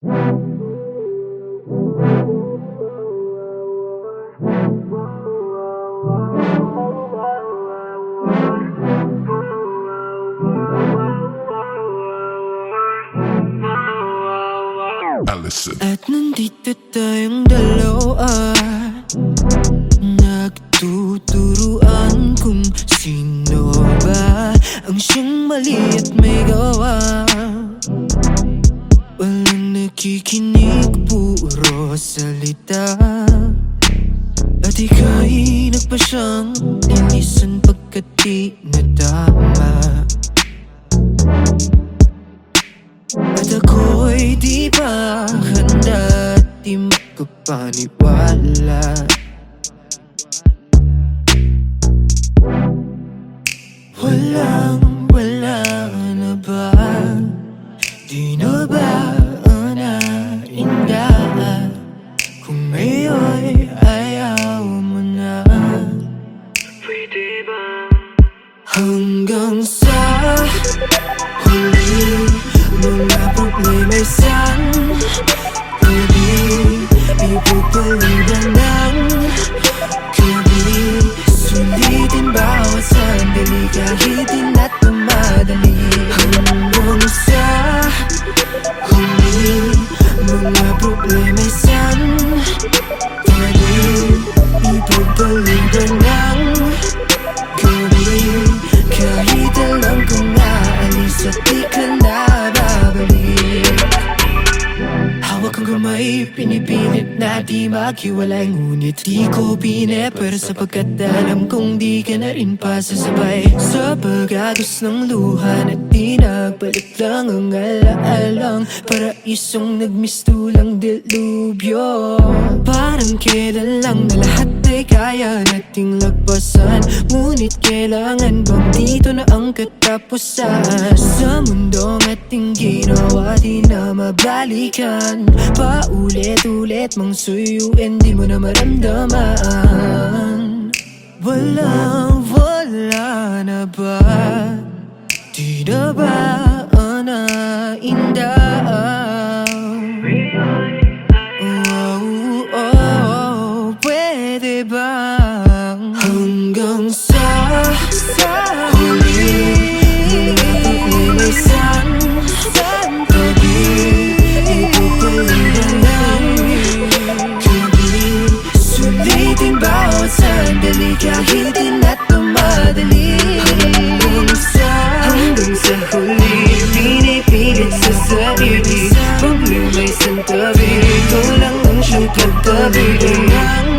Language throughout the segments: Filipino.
Allison. At nandito tayong dalawa, nagtuturuan kung sino ba ang siyang mali at may gawa. Walang nakikinig, puro salita. At ika'y nagpasyang linisan pagkat di nadama. At ako'y di pa handa at di makapaniwala. Wala na ba? Di na ba nainda? Kung ngayon ayaw mo na, pwede ba hanggang sa huli? Mga problema'y sandali, ipagpaliban ng gabi. Sulitin bawat sandali kahit di na tumadali. Hanggang sa huli, mga problema'y sandali, ipagpaliban ng gabi. Kahit alam kong naalis at di ka na babalik. Hawak ang kamay, pinipilit na di maghiwalay. Ngunit di ko pineper sapagkat alam kong di ka na rin pasasabay. Sa pag-agos ng luha na di nagbalik lang ang alaalang paraisong nagmistulang dilubyo. Parang kailan lang na lahat ay kaya nating lagpasan. Ngunit kailangan bang dito na ang katapusan? Sa mundong ating ginawa di na mabalikan. Paulit-ulit mang suyuin di mo na maramdaman. Wala na ba? Di na ba nainda? Pwede bang hanggang sa huli? May sandali, ipagpaliban ng gabi. Sulitin bawat sandali kahit di na tumadali. Hanggang sa huli, pinipilit sa sarili. Problema'y santabi, ikaw lang ang siyang katabi ng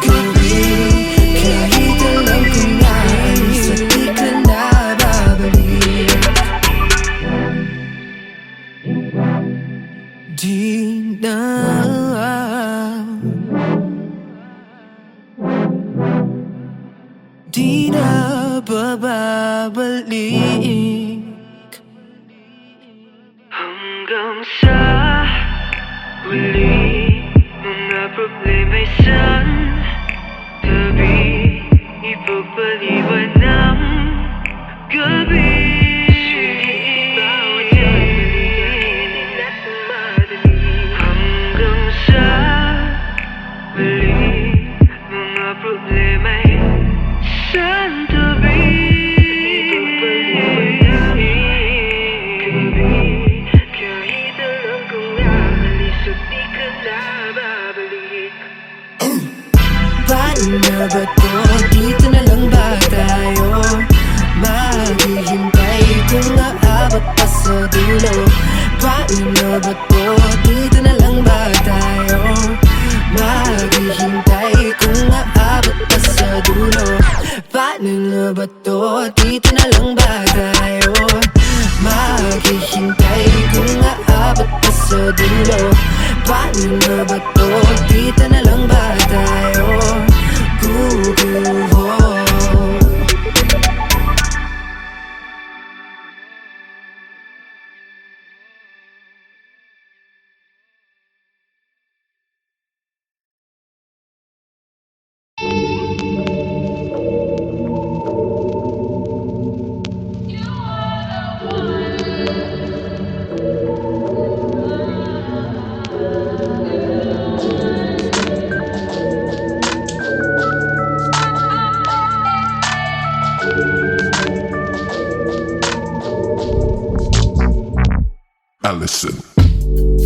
gabi. Kahit alam kong naalis at di ka na babalik. Di na babalik. Hanggang sa huli, mga problema'y santabi, ipagpaliban ng gabi. Hanggang sa huli, mga problema'y santabi, ipagpaliban ng gabi. Kahit alam kong naalis at di ka na babalik. Paano na ba to? Dito na lang ba tayo? Maghihintay kung aabot pa sa dulo. Paano na ba to? Dito na lang ba tayo? Maghihintay kung aabot pa sa dulo. Paano na ba to? Dito na lang ba tayo? Maghihintay kung aabot pa sa dulo. Paano na ba to? Dito na lang ba tayo?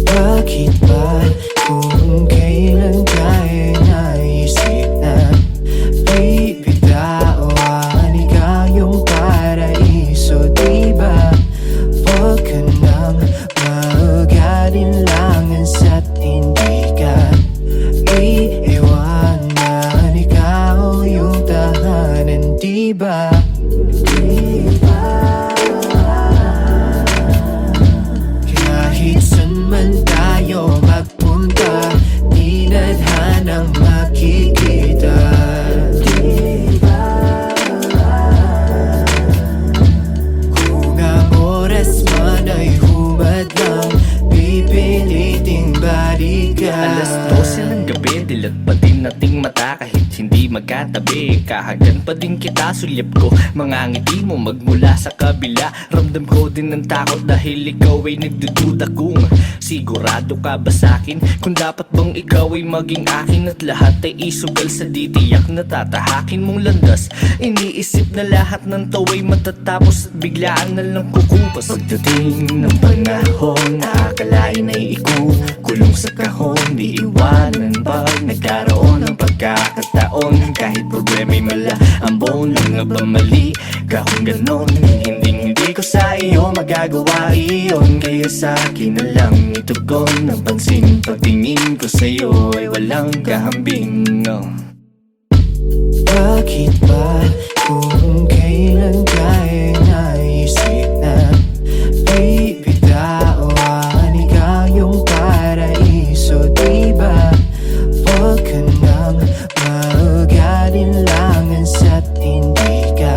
Bakit ba kung kailan tayo naisip na bibitawan ikaw yung paraiso, diba? Huwag ka nang mag-alinlangan sa't hindi ka iiwanan, ikaw yung tahanan, diba? Kahit saan man tayo magpunta, di nadhanang makikita, diba? Kung ang oras man ay humadlang, pipiliting balikan. Alas 12 ng gabi, dilat pa din nating mata kahit hindi magkatabi. Kahagan pa din kita, sulyap ko mga ngiti mo magmula sa kabila. Ramdam ko din ng takot dahil ikaw ay nagdududa kung sigurado ka ba sa'kin, kung dapat bang ikaw ay maging akin at lahat ay isugal sa ditiyak na tatahakin mong landas. Iniisip na lahat ng tawa'y matatapos at biglaan na lang kukupas. Pagdating ng panahon, akalain ay ikukulong sa kahon, di iwanan pag nagkaroon ng pagkakataon. Kahit problema'y mala ang bone, nga ba mali ka kung ganon? Hindi ko sa iyo magagawa iyon, kaya sa'kin na lang itugon ang pansin. Pagtingin ko sa'yo ay walang kahambing, no? Bakit ba kung kailan tayo naisip na bibitawan ikaw yung paraiso, diba? Huwag ka nang mag-alinlangan sa't hindi ka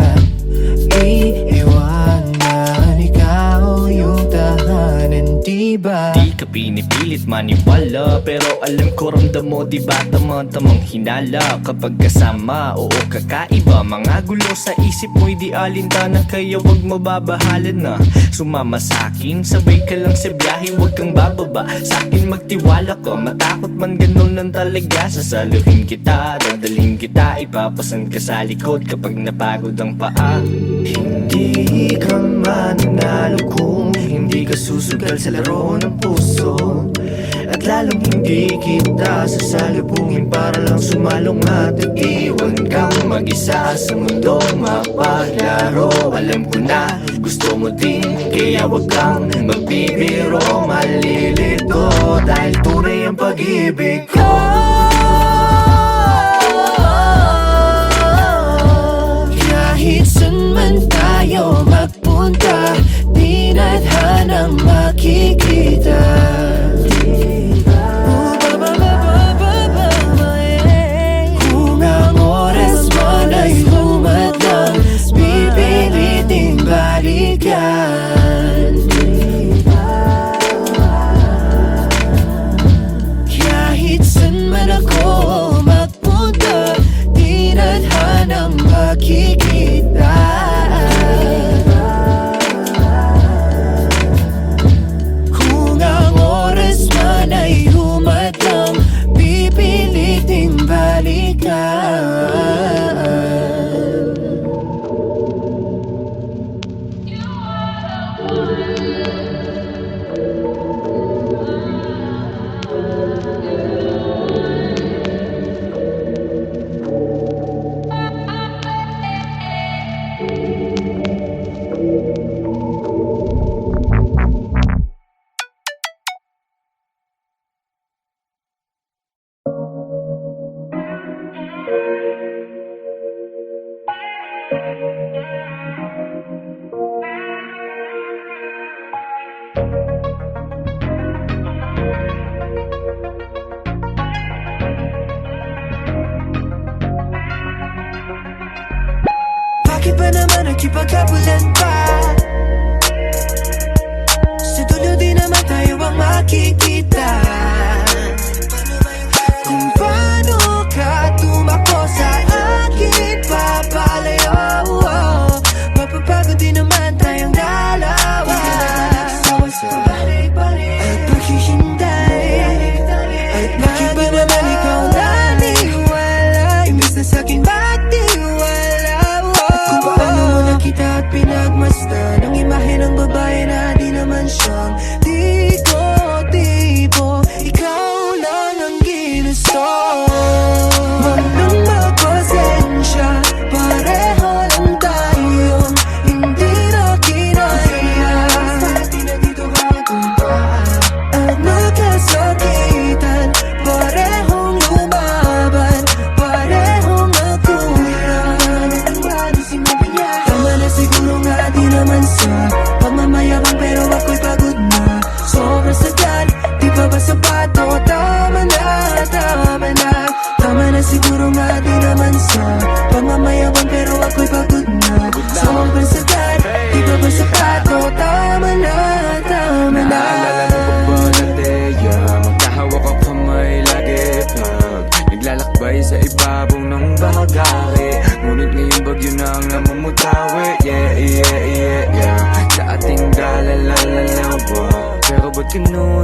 iiwanan, ikaw yung tahanan, diba? Di ka pinipilit maniwala, pero alam ko ramdam mo, diba tamang hinala kapag kasama, oo kakaiba. Mga gulo sa isip mo'y di alintana, kaya wag mababahalan na sumama sa'kin. Sabay ka lang sa biyahe, wag kang bababa sa'kin, magtiwala ka. Matakot man ganun lang talaga, sasaluhin kita, dadalhin kita, ipapasan ka sa likod kapag napagod ang paa. Hindi ka mananalo kung hindi ka susugal sa laro ng puso, at lalong hindi kita sasalubungin para lang sumalong at iwan kang mag-isa sa mundong mapaglaro. Alam ko na gusto mo din, kaya wag kang magbibiro, malilito dahil tunay ang pag-ibig ko. Kahit saan man tayo magpunta, di nadhanang makikita, kung ang oras man ay humadlang, pipiliting balikan. Kahit saan man ako magpunta, di nadhanang makikita, kung ang oras man ay humadlang, pipiliting balikan. Bakit ba naman nagkipagkabulan pa? Sa dulo di naman tayo ang makikita. Kung paano ka tumakbo sa akin papalayo, mapapagod din naman tayong dalawa. At paghihintay, at bakit ba naman ikaw naniwala? Imbis na sa'kin ba't di wala? At kung paano mo nakita at pinagmahal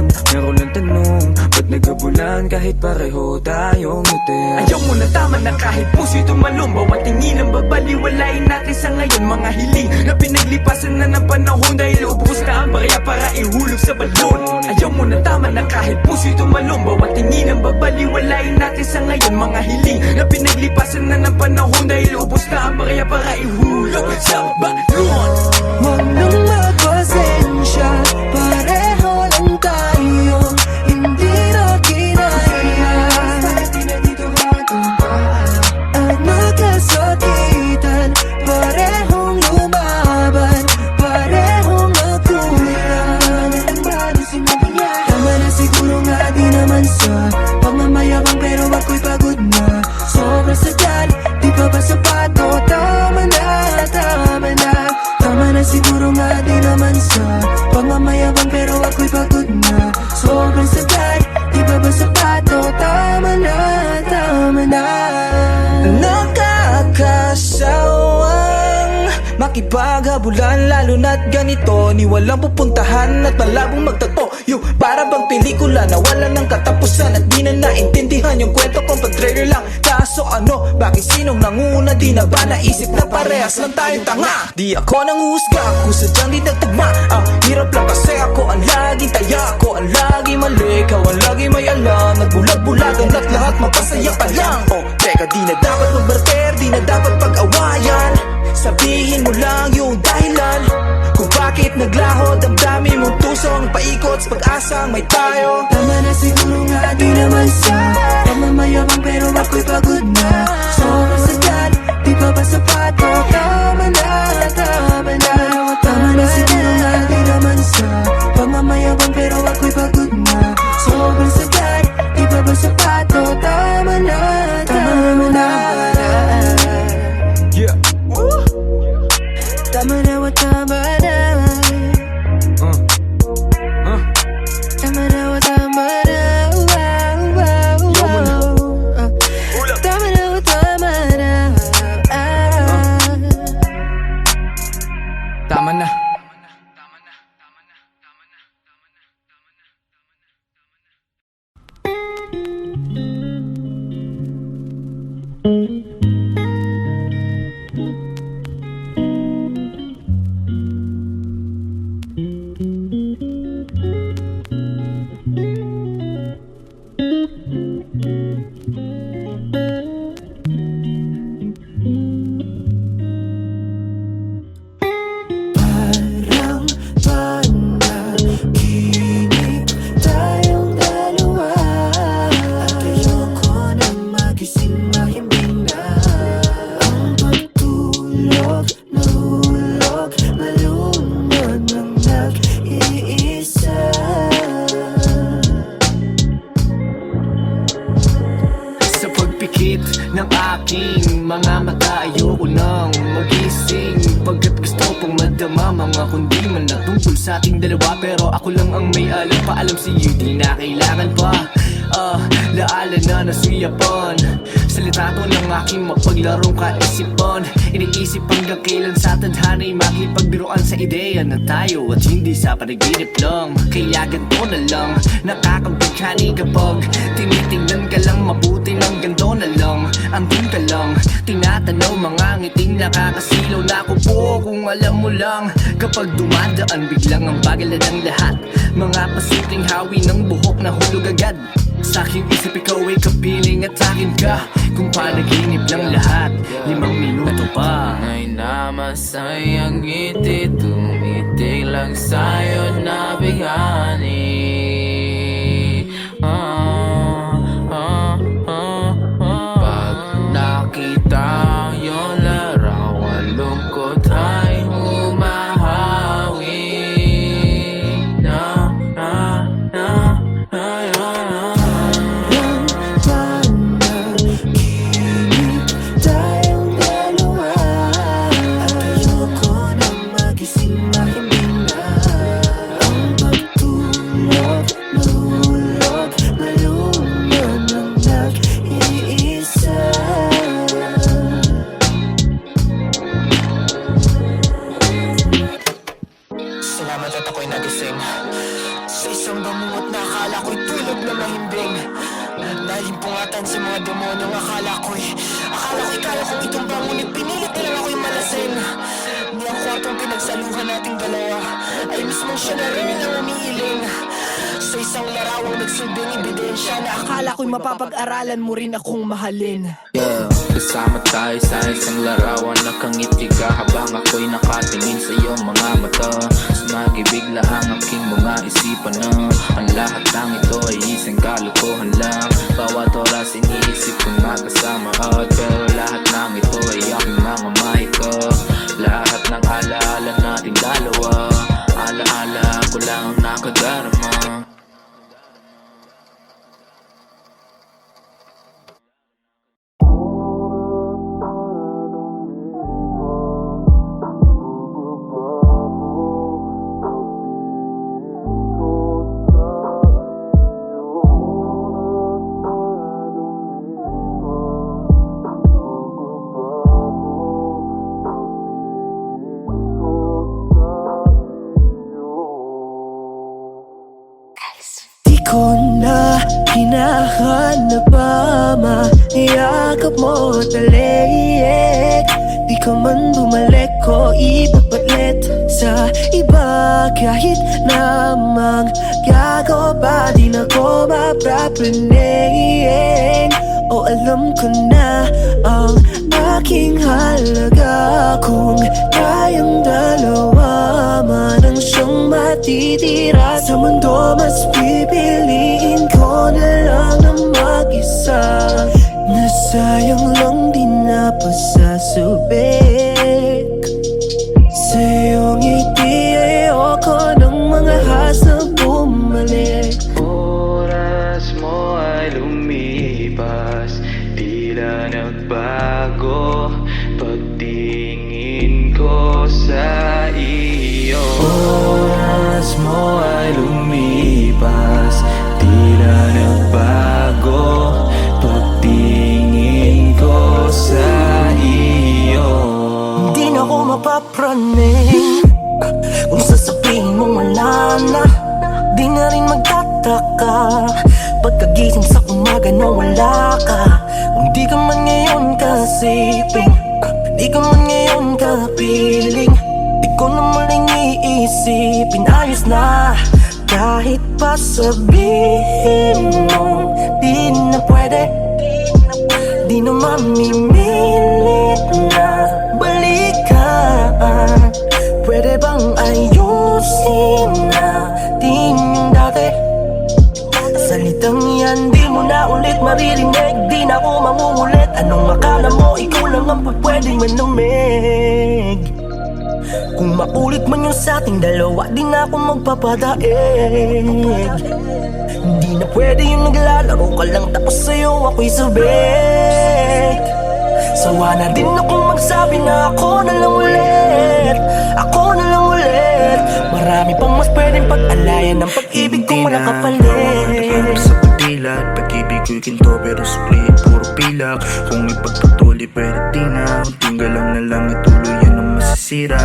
ngayon meron lang tanong, ba't nagabulan kahit pareho tayong ngiti? Ayaw mo na tama na kahit puso'y tumalong, bawat tingin ang babaliwalain natin sa ngayon. Mga hiling na pinaglipasan na ng panahon, dahil ubos na ang barya para ihulog sa balon. Ayaw mo na tama na kahit puso'y tumalong, bawat tingin ang babaliwalain natin sa ngayon. Mga hiling na pinaglipasan na ng panahon, dahil ubos na ang barya para ihulog sa balon. Huwag nang magpasensya, pareho lang tayo, hindi na kinaya. At magkasakitan, parehong lumaban, parehong nagkulang. Tama na siguro nga di naman sa pagmamayabang, pero ako'y pagod na. Sobrang sagad, di pa ba sapato? Tama na, tama na. Tama na siguro nga di naman sa pagmamayabang, pero ako'y pagod na. Sobrang sagad, di ba ba sapato? Tama na, tama na. Nakakasawang makipaghabulan, lalo na't ganito, ni walang pupuntahan at malabong magtagpo. Yung para bang pelikula na wala ng katapusan, at di na naintindihan yung kwento kung pag-trailer lang. Kaso ano, bakit sinong nanguna? Di na ba naisip na parehas lang tayong tanga? Di ako nanguhusga, ako sadyang di nagtagma. Ang hirap lang kasi ako ang laging taya, ako ang laging mali, ikaw ang laging may alam. Nagbulag-bulagan at lahat mapasaya pa lang. Oh, teka, di na dapat magbarter, di na dapat pag-awayan. Sabihin mo lang yung dahilan kung bakit naglaho damdamin mong tusong paikot sa pag-asang may tayo. Tama na siguro nga di naman sa pagmamayabang, pero ako'y pagod na. Sobrang sagad, di pa ba sapato? Tama na, tama na. Tama na siguro nga di naman sa pagmamayabang, pero ako'y pagod na. Sobrang sagad, di pa ba sapato? Tama na, tama na. Yeah. Tama na, tama na. Tama na, tama na. Tama na, tama na. Tama na. Parang panaginip tayong dalawa, at ayoko na magising, mahimbing na ang pagtulog. Nahulog, nalunod ng nag-iisa. Sa pagpikit ng aking mga mata, ayoko nang magising, pagkat gusto pang madama mga kundi man na tungkol sa ating dalawa. Pero ako lang ang may alam, paalam sa'yo di na kailangan pa. Laala na nasuyapan sa litrato ng aking mapaglarong kaisipan. Iniisip hanggang kailan sa tadhana'y makipagbiruan sa ideya na tayo at hindi sa panaginip lang. Kaya ganito na lang, nakakabighani kapag tinitingnan ka lang mabuti ng ganito na lang. Andun ka lang, tinatanaw mga ngiting nakakasilaw na ako po. Kung alam mo lang, kapag dumadaan biglang ang bagal na ng lahat. Mga pasimpleng hawi ng buhok na hulog agad. Sa aking isip ikaw ay kapiling at akin ka. Kung panaginip lang lahat, 5 minuto pa. Ay namasayang ngiti, tumitig lang sa'yo na bighani. Pag nakita yung larawan, lungkot ay humahawi. Panaginip tayong dalawa, at ayoko na magising, mahimbing na ang pagtulog. akala ko'y tulog na mahimbing. Nalimpungatan sa mga demonyo, akala ko'y kaya kong itumba, ngunit pinilit nilang ako'y malasin. Di ang kwartong pinagsaluhan nating dalawa ay mismong siya na rin ang umiiling. Sa isang larawang nagsilbing ebidensya na akala ko'y mapapag-aralan mo rin akong mahalin. Yeah, kasama tayo sa isang larawan. Nakangiti ka habang ako'y nakatingin sa iyong mga mata. Sumagibigla ang aking mga isipan na ang lahat ng ito ay isang kalokohan lang. Bawat oras iniisip kong makasama at pero lahat ng ito ay aking mga mahika. Lahat ng alaala nating dalawa, alaala ko lang ang nakadarama. Di ko na hinahanap pa maiyakap mo talik. Di ka man bumalik ko ipapalit sa iba. Kahit namang gago pa di na ko mapapraning. O alam ko na ang aking halaga. Kung tayong dalawa man ang siyang matitira sa mundo, mas pipiliin ko na lang na mag-isa. Nasayang lang din na pasasubik. Sa iyong ngiti ayoko ng mga hasang bumalik. Oras mo ay lumipas, tila nagbago pagtingin ko sa iyo. Oras mo ay lumipas, tila nagbago pagtingin ko sa iyo. Hindi na ako mapapraning kung sasabihin mong wala na. Di na rin magtataka pagkagising sa umaga na wala ka. Kung di ka man ngayon kasiping, di ka man ngayon kapiling, di ko na muling iisipin. Ayos na kahit pa sabihin mo di na pwede, di na mamimilit na balikan. Pwede bang ayusin natin yung dati? Salitang yan di mo na ulit maririnig. Di na ako mangungulit. Anong akala mo ikaw lang ang pwedeng manamig? Kung maulit man yung sa ating dalawa, di na ako magpapadaig. Hindi na pwede yung naglalaro ka lang tapos sa'yo ako'y sabik. Sawa na din akong magsabi na ako na lang ulit, ako na lang ulit. Marami pang mas pwedeng pag-alayan ng pag-ibig kong wala kapalit. Sa pagdilat, pag-ibig ko'y ginto pero split, puro pilak. Kung ipagpatuloy pwede di na, unting galang na lang ituloy yan ang masisira.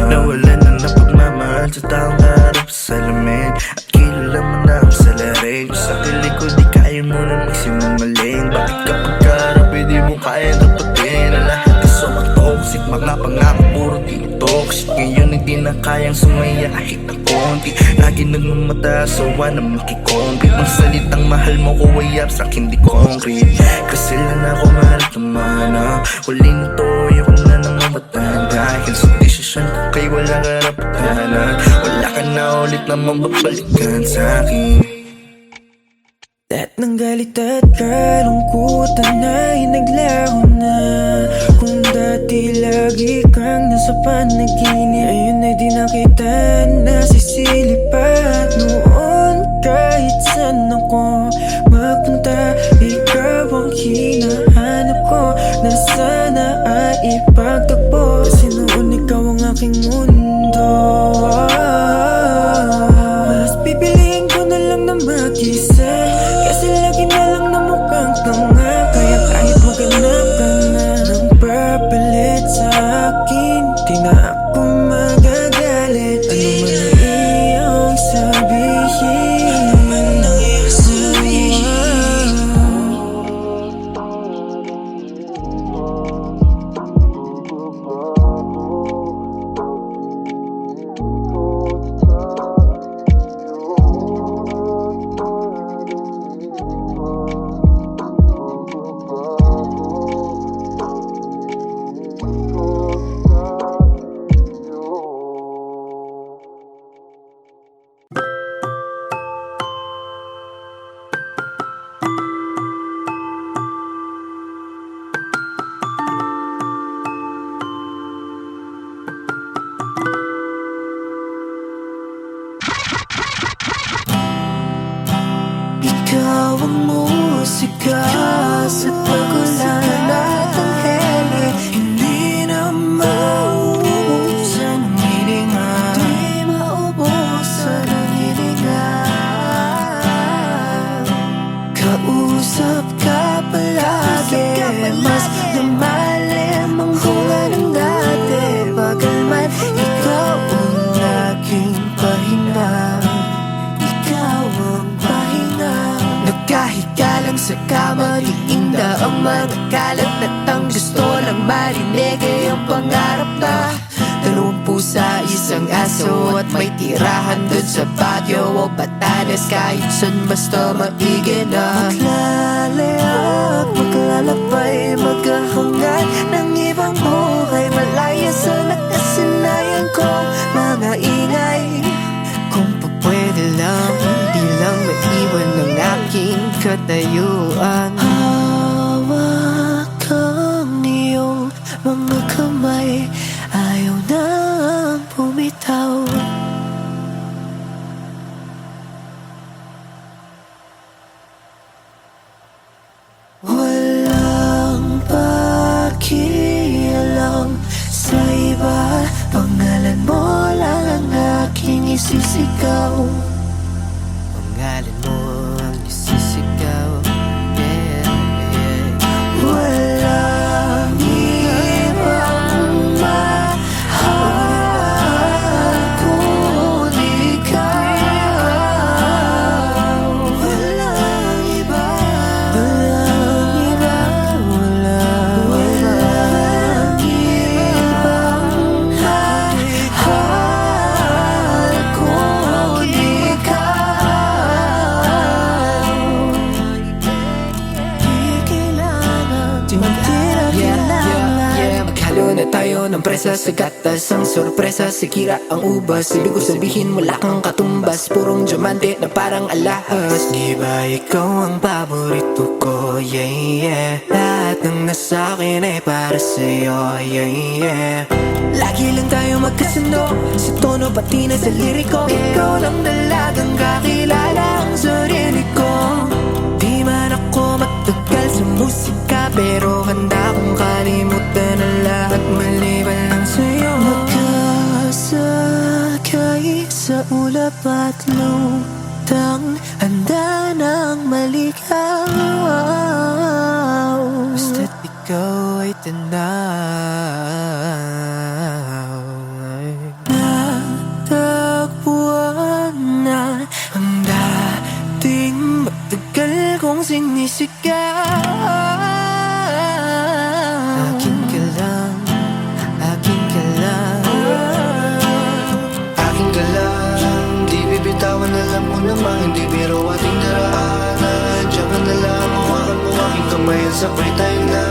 Nawalan na ng pagmamahal sa taong harap sa salamin, at kilala mo na ang salarin. Kung sa kilig ko di kaya mo na magsimumaling, bakit kapag karap di mo kaya dapatin ang lahat? Gusto mag-toxic, mga pangako puro di toxic. Ngayon hindi na kayang sumaya kahit na konti. Lagi nagmamata, sawa na makikompit. Ang salitang mahal mo ko ay abstract, hindi concrete. Kasi lang ako mahal tumana. Huli na to, ayoko na nang mabatan. Dahil sa desisyon ko kay walang karapatan. Wala ka na ulit na mababalikan sa'kin. Lahat ng galit at kalungkutan ay naglaro na. Kung dati lagi kang nasa panaginip, ayun ay di na kita nasisilip. At noon kahit saan ako magpunta, ikaw ang hinahanap ko, na sana ay ipagtakbo. Kasi noon ikaw ang aking mundo. Mas pipiliin ko na lang na mag-isa, kasi lagi na lang na mukhang tanga. Kaya kahit maghanap ka na ng papalit sa akin, di na ako magagalit. Ano man ang iyong sabihin, ikaw ang musika sa pagulan at ang hele. Hindi na mauubusan ang hininga, di maubusan ang hininga. Kausap ka palagi, mas lumalim ang bunga ng dati. Bagal ikaw ang aking pahinga, ikaw ang pahinga. Nagkahiga lang sa kama, diinda ang mga kalat na tang gusto lang marinig ay ang pangarap na 20 sa isang aso at may tirahan dun sa Baguio o Batanes. Kahit saan basta maigi na maglalaya, maglalakbay, maghahangad ng ibang buhay, malaya sa nakasanayan ko mga ingay. Kung pwede lang, di lang maiwan ng aking katayuan. Hawak kang iyong mga kamay, ayaw nang bumitaw. Walang pakialam sa iba, pangalan mo lang ang aking isisigaw. Pangalan mo ang isisigaw, yeah, yeah. Walang ibang mahal kung ikaw. Walang iba, walang iba, walang ibang mahal kung ikaw. Di kailangan maghalo na tayo ng presa sa gatas, ang sorpresa sa kira ang ubas. Ibig ko sabihin wala kang katumbas, purong diamante na parang alahas. Di ba ikaw ang paborito ko, yeah, yeah. Lahat ng nasa akin ay para sa'yo, yeah, yeah. Lagi lang tayo magkasundo sa tono pati na sa liriko. Ikaw lang dalagang kakilala ang sarili ko. Di man ako matagal sa musika, pero handa kong kalimutan ang lahat maliban lang sa'yo. Magkasakay sa ulap at lutang, handa nang maligaw. Basta't ikaw ay tanaw. Natagpuan na ang dating matagal kong sinisigaw. Akin ka lang, akin ka lang, akin ka lang. Di bibitawan, alam mo namang hindi biro ating daraanan. Diyan ka na lang, hawakan mo aking kamay at sabay tayo na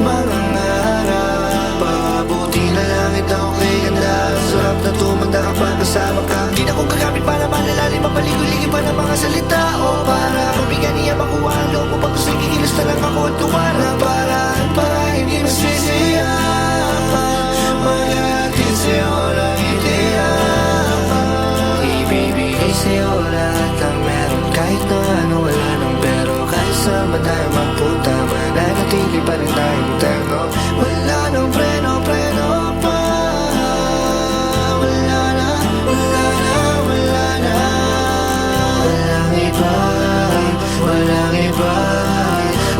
mangangarap. Pabuti na langit ako kay ganda, sarap na tumanda kapag kasama ka. Di na kong kagamit para malalalim ang paligoy-ligay pa ng mga salita, o para mabigan niya makuha ang loob mo. Pag gusto'y kikilos na lang ako at tuwarang para hindi masisiya. Maghahatid sa'yo lang itiyak, ibibigay sa'yo lahat ang meron. Kahit na ano wala nang pero, kahit saan ba tayo magpunta, mananatili pa rin tayong terno. Wala nang preno pa. Wala na. Walang iba, walang iba,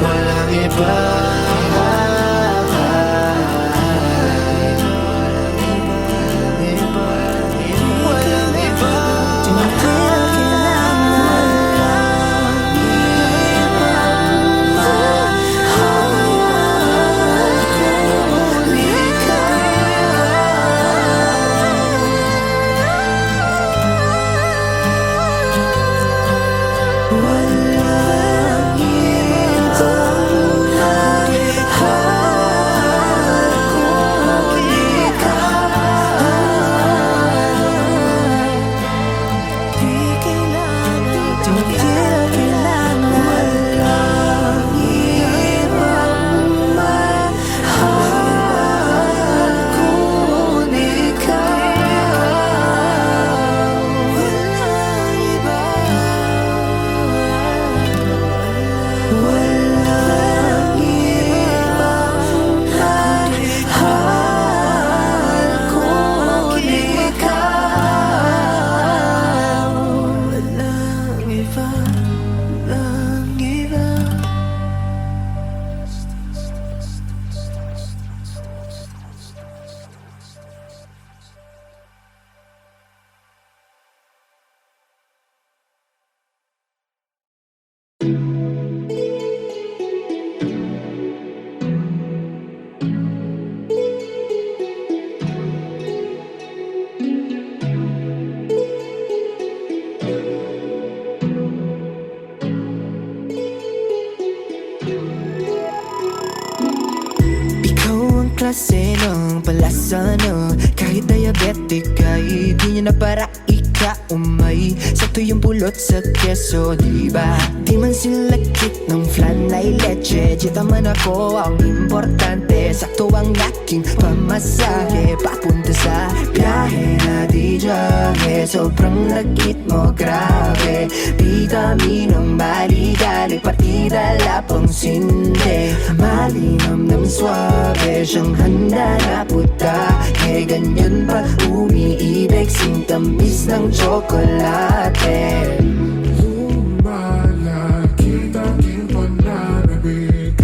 walang iba. Walang iba. Walang ibang Ikaw ang klase ng palasa na kahit diabetic ay di niya na para ika-umay. Sakto yung pulot sa keso, diba? Di man sila kit ng flan ay leche. Chita man ako ang importante. Sakto ang aking pamasahe papunta sa biyahe na di jahe. Sobrang lagkit mo, grabe. Bitaminong maligali, partida lapang sinde. Malinam ng swabe, siyang handa na putahe. Ganyan pa umiibig, sintamis ng tsokolate. Lumalaki aking pananabik,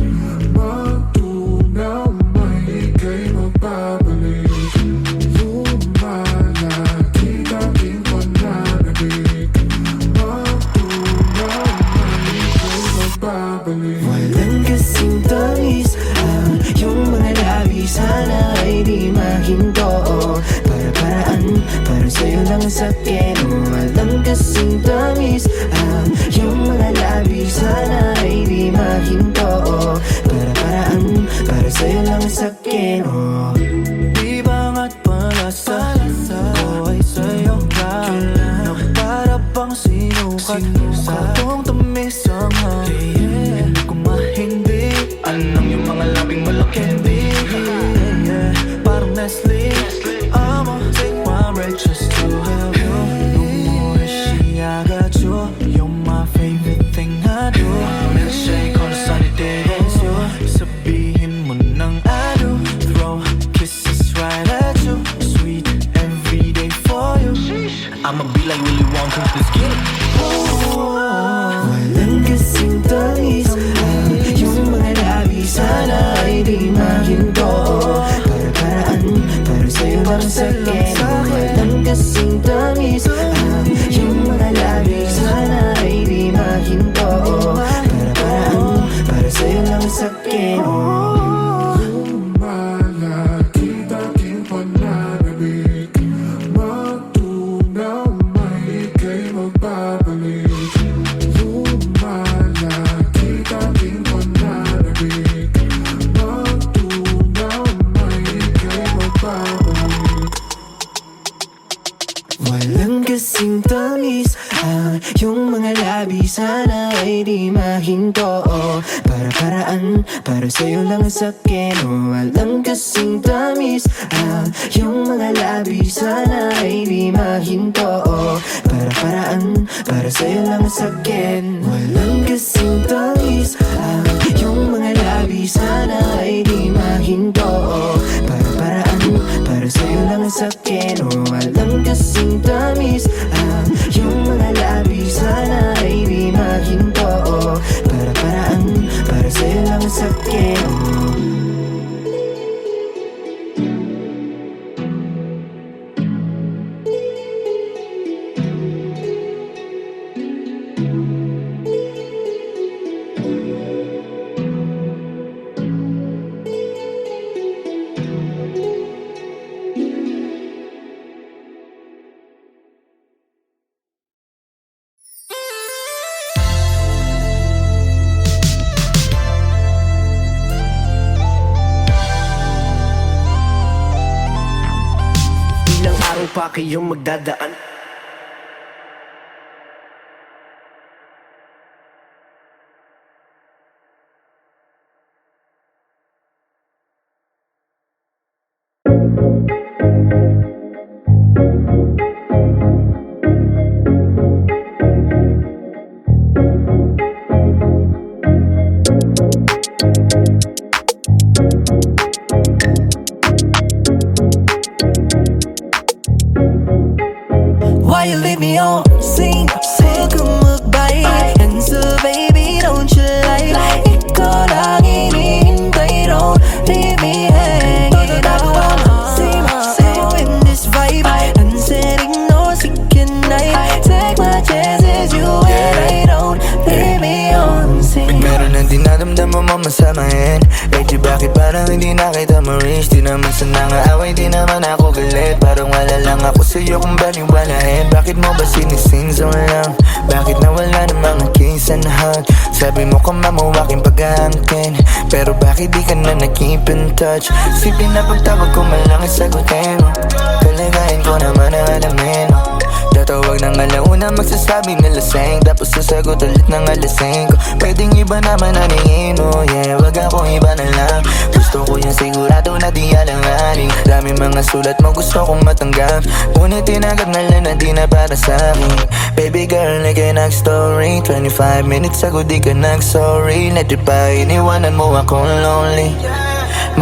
magtunaw may ika'y magbabalik. Lumalaki aking pananabik, magtunaw may ika'y magbabalik. Walang kasing tamis yung mga labi, sana ay di mahinto. Para-paraan, para sa'yo lang sa akin. Walang kasing tamis yung mga labi, sana ay di mahinto. Para-paraan, para sa'yo lang sa akin. Di ba nga't palasa ko ay sa'yo ka na para bang sinukat katong tamis ang hindi ko mahindi. Anong yung mga labing malaki? Parang Nestle, I'ma take my break just to have you. No more she, I got you. You're my favorite thing I do. Milkshake on a sunny day, it's you. Sabihin mo nang I do. Throw kisses right at you. Sweet every day for you. I'ma be like Willy Wonka, let's get it. Walang kasing tamis yung mga labi, sana ay di mahinto. Para-paraan, para sa'yo lang sa akin. Walang kasing tamis yung mga labi, sana ay di mahinto. Para-paraan, para sa'yo lang sa akin. Lumalaki aking pananabik, magtunaw may ika'y magbabalik. Lumalaki aking pananabik, magtunaw may ika'y magbabalik. Walang kasing tamis yung mga labi, sana ay di mahinto. Para-paraan, para sa'yo lang sa akin. Walang kasing tamis yung mga labi, sana ay di mahinto. Para-paraan, para sa'yo lang sa akin. Walang kasing tamis yung mga labi, sana ay di mahinto. Para-paraan, para sa'yo lang sa akin. Walang kasing tamis yung mga labi, sana ay di mahinto. Para-paraan, para sa'yo lang sa akin. Ilang araw pa kayong magdadaan? Why you leave me on scene? Huwag kang mag-bite. And so baby, don't you lie. Ikaw lang hinihintay, don't leave me hanging. Todo na buwan, same naman samahin. Reggie, bakit parang hindi na kita ma-reach? Di naman sa nangaaway, di naman ako galit. Parang wala lang ako sa'yo kung baliwalain. Bakit mo ba sinising zone lang? Bakit nawala ng mga kiss and hug? Sabi mo kung mamawaking pag-aangkin, pero bakit di ka na nag-keep in touch? Sipin na pagtawag ko man lang isagutin mo. Kalagayan ko naman ang alamin mo. Tatawag ng alauna, magsasabi na lasing, tapos sasagot ulit ng alasing ko. Pwedeng iba naman naningin mo, yeah, wag ako iba na lang. Gusto ko yung sigurado na di alanganin. Dami mga sulat mo gusto kong matanggap, ngunit tinagap na lang na di na para sa'kin. Baby girl, like nag-story 25 minutes ago di ka nag-sorry. Let pa iniwanan mo akong lonely.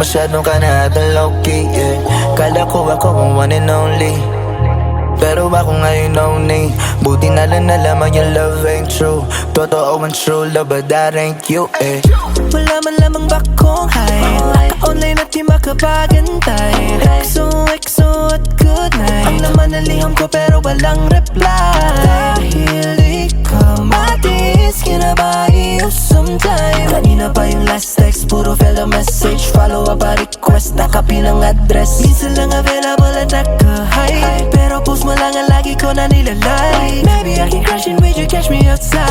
Masyadong ka na ata low-key, yeah. Kala ko ako ang one and only, pero ako ngayon only. Buti na lang nalaman yung love ain't true. Totoo ang true love, but that ain't you, eh. Wala man lamang ba kong hide? Online at di makapagantay. XO at good night. Ang laman ng liham ko pero walang reply. Dahil di ka matis, kinabahi you sometime. Kanina pa yung last text, puro fellow message. Follow up a request, nakapilang address. Minsan lang available at naka-hide, pero post mo lang ang lagi ko na nilalike. Maybe I can crash in with you, catch me outside.